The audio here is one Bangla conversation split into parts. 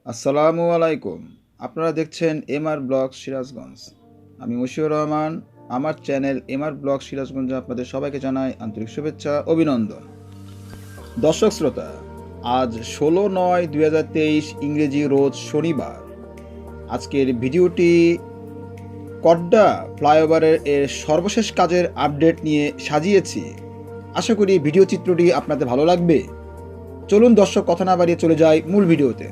আসসালামু আলাইকুম। আপনারা দেখছেন এমআর ব্লগ সিরাজগঞ্জ। আমি মশিউর রহমান। আমার চ্যানেল এমআর ব্লগ সিরাজগঞ্জে আপনাদের সবাইকে জানাই আন্তরিক শুভেচ্ছা, অভিনন্দন। দর্শক শ্রোতা, আজ 16/9/2023 ইংরেজি রোজ শনিবার। আজকের ভিডিওটি কড্ডা ফ্লাইওভারের সর্বশেষ কাজের আপডেট নিয়ে সাজিয়েছি। আশা করি ভিডিও চিত্রটি আপনাদের ভালো লাগবে। চলুন দর্শক, কথা না বাড়িয়ে চলে যাই মূল ভিডিওতে।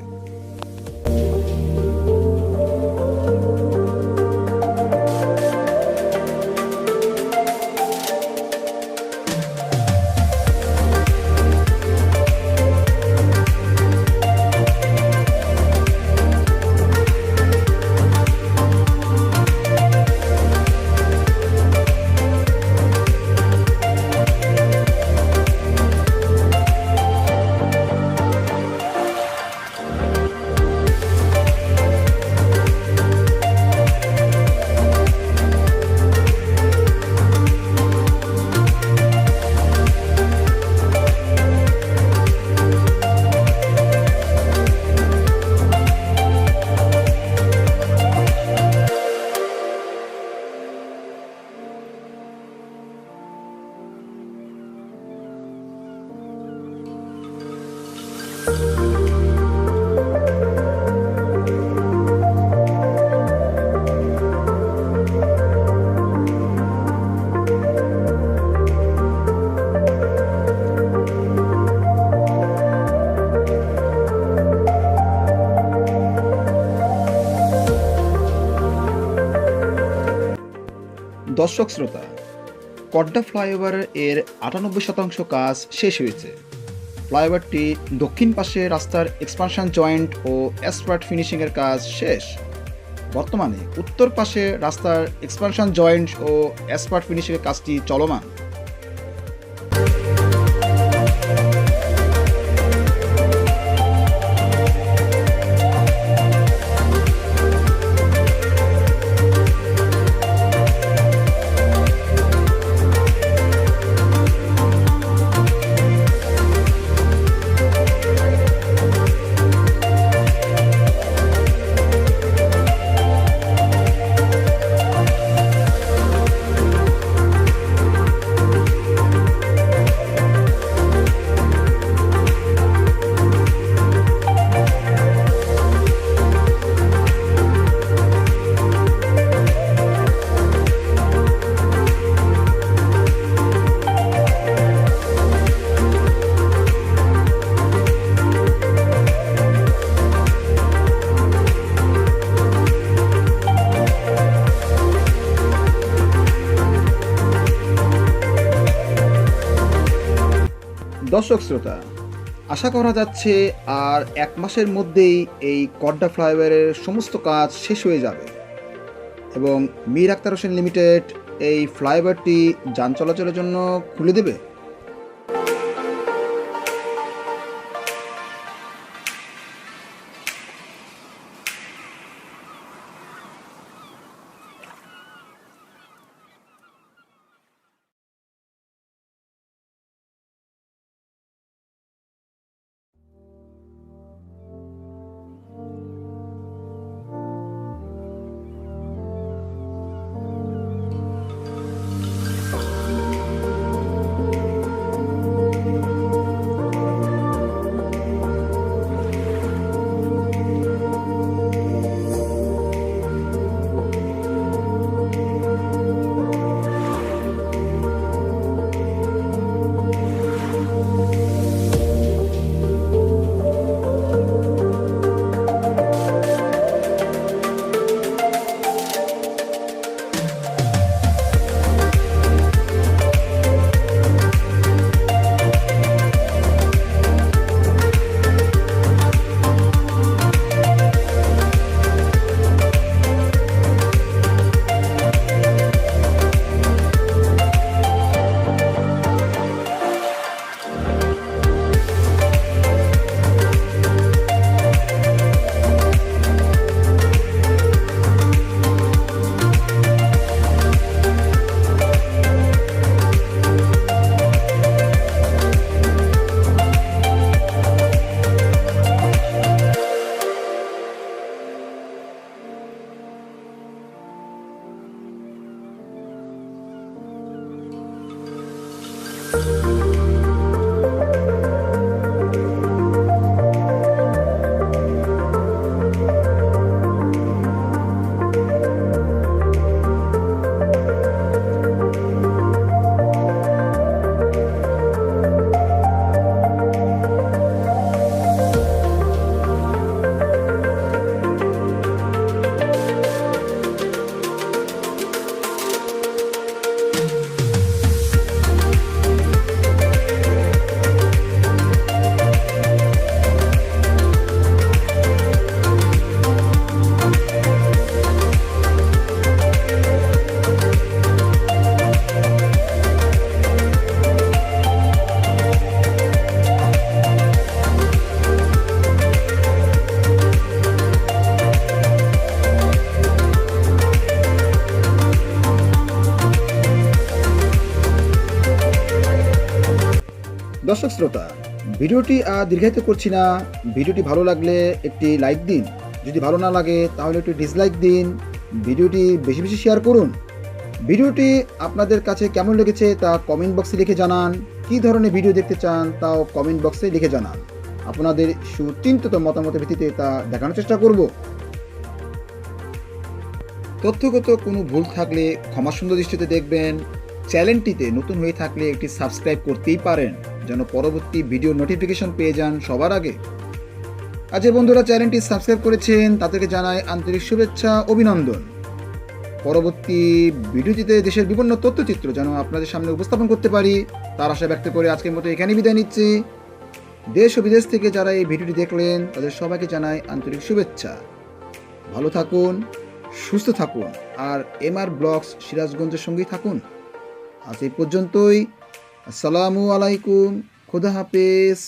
দর্শক শ্রোতা, কড্ডা ফ্লাইওভারের 98% কাজ শেষ হয়েছে। ফ্লাইওভারটি দক্ষিণ পাশে রাস্তার এক্সপানশন জয়েন্ট ও অ্যাসফাল্ট ফিনিশিংয়ের কাজ শেষ। বর্তমানে উত্তর পাশে রাস্তার এক্সপানশন জয়েন্ট ও অ্যাসফাল্ট ফিনিশিংয়ের কাজটি চলমান। দর্শক শ্রোতা, আশা করা যাচ্ছে আর 1 মাসের মধ্যেই এই কড্ডা ফ্লাইওভারের সমস্ত কাজ শেষ হয়ে যাবে এবং মীর আখতার হোসেন লিমিটেড এই ফ্লাইওভারটি যান চলাচলের জন্য খুলে দেবে। দর্শক শ্রোতা, ভিডিওটি আর দীর্ঘায়িত করছি না। ভিডিওটি ভালো লাগলে একটি লাইক দিন, যদি ভালো না লাগে তাহলে একটু ডিসলাইক দিন। ভিডিওটি বেশি বেশি শেয়ার করুন। ভিডিওটি আপনাদের কাছে কেমন লেগেছে তা কমেন্ট বক্সে লিখে জানান। কী ধরনের ভিডিও দেখতে চান তাও কমেন্ট বক্সে লিখে জানান। আপনাদের সুচিন্তিত মতামতের ভিত্তিতে তা দেখানোর চেষ্টা করব। তথ্যগত কোনো ভুল থাকলে ক্ষমা সুন্দর দৃষ্টিতে দেখবেন। চ্যানেলটিতে নতুন হয়ে থাকলে একটি সাবস্ক্রাইব করতেই পারেন, যেন পরবর্তী ভিডিও নোটিফিকেশন পেয়ে যান সবার আগে। আজ যে বন্ধুরা চ্যানেলটি সাবস্ক্রাইব করেছেন তাদেরকে জানাই আন্তরিক শুভেচ্ছা, অভিনন্দন। পরবর্তী ভিডিওটিতে দেশের বিভিন্ন তথ্যচিত্র যেন আপনাদের সামনে উপস্থাপন করতে পারি তার আশা ব্যক্ত করে আজকের মতো এখানেই বিদায় নিচ্ছি। দেশ ও বিদেশ থেকে যারা এই ভিডিওটি দেখলেন তাদের সবাইকে জানাই আন্তরিক শুভেচ্ছা। ভালো থাকুন, সুস্থ থাকুন, আর এমআর ব্লগস সিরাজগঞ্জের সঙ্গেই থাকুন। আজ এই পর্যন্তই। আসসালামু আলাইকুম, খোদা হাফেজ।